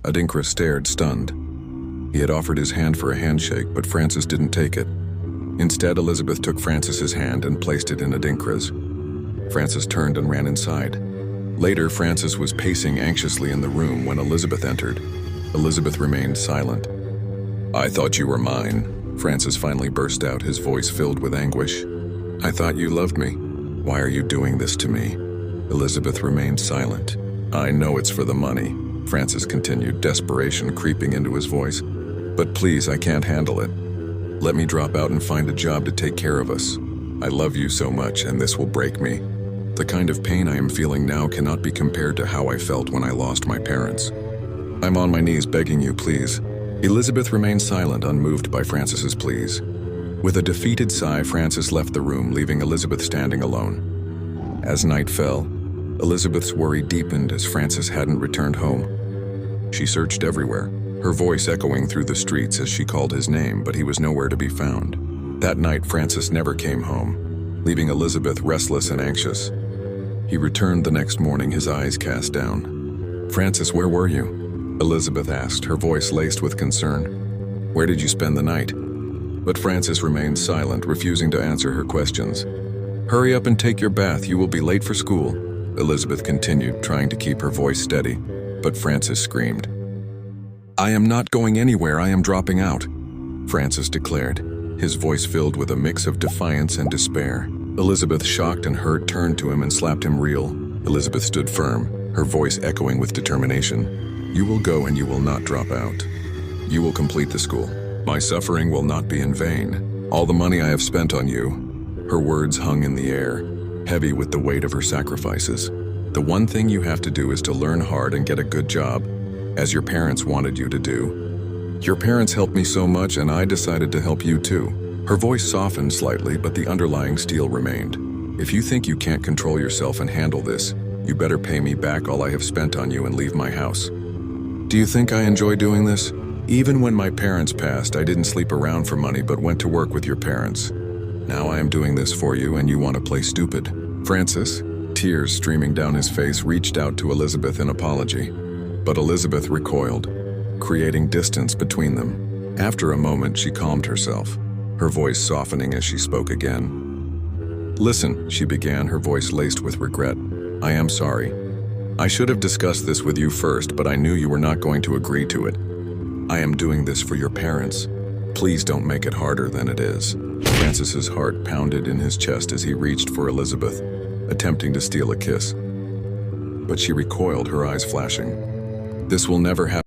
Adinkra stared, stunned. He had offered his hand for a handshake, but Francis didn't take it. Instead, Elizabeth took Francis's hand and placed it in Adinkra's. Francis turned and ran inside. Later, Francis was pacing anxiously in the room when Elizabeth entered. Elizabeth remained silent. "I thought you were mine," Francis finally burst out, his voice filled with anguish. "I thought you loved me. Why are you doing this to me?" Elizabeth remained silent. "I know it's for the money," Francis continued, desperation creeping into his voice. "But please, I can't handle it. Let me drop out and find a job to take care of us. I love you so much, and this will break me. The kind of pain I am feeling now cannot be compared to how I felt when I lost my parents. I'm on my knees begging you, please." Elizabeth remained silent, unmoved by Francis's pleas. With a defeated sigh, Francis left the room, leaving Elizabeth standing alone. As night fell, Elizabeth's worry deepened as Francis hadn't returned home. She searched everywhere, her voice echoing through the streets as she called his name, but he was nowhere to be found. That night, Francis never came home, leaving Elizabeth restless and anxious. He returned the next morning, his eyes cast down. "Francis, where were you?" Elizabeth asked, her voice laced with concern. "Where did you spend the night?" But Francis remained silent, refusing to answer her questions. "Hurry up and take your bath, you will be late for school," Elizabeth continued, trying to keep her voice steady. But Francis screamed. "I am not going anywhere, I am dropping out," Francis declared, his voice filled with a mix of defiance and despair. Elizabeth, shocked and hurt, turned to him and slapped him real. Elizabeth stood firm, her voice echoing with determination. "You will go and you will not drop out. You will complete the school. My suffering will not be in vain. All the money I have spent on you." Her words hung in the air, heavy with the weight of her sacrifices. "The one thing you have to do is to learn hard and get a good job, as your parents wanted you to do. Your parents helped me so much, and I decided to help you too." Her voice softened slightly, but the underlying steel remained. "If you think you can't control yourself and handle this, you better pay me back all I have spent on you and leave my house. Do you think I enjoy doing this? Even when my parents passed, I didn't sleep around for money but went to work with your parents. Now I am doing this for you and you want to play stupid." Francis, tears streaming down his face, reached out to Elizabeth in apology. But Elizabeth recoiled, creating distance between them. After a moment, she calmed herself, her voice softening as she spoke again. "Listen," she began, her voice laced with regret. "I am sorry. I should have discussed this with you first, but I knew you were not going to agree to it. I am doing this for your parents. Please don't make it harder than it is." Francis's heart pounded in his chest as he reached for Elizabeth, attempting to steal a kiss. But she recoiled, her eyes flashing. "This will never happen."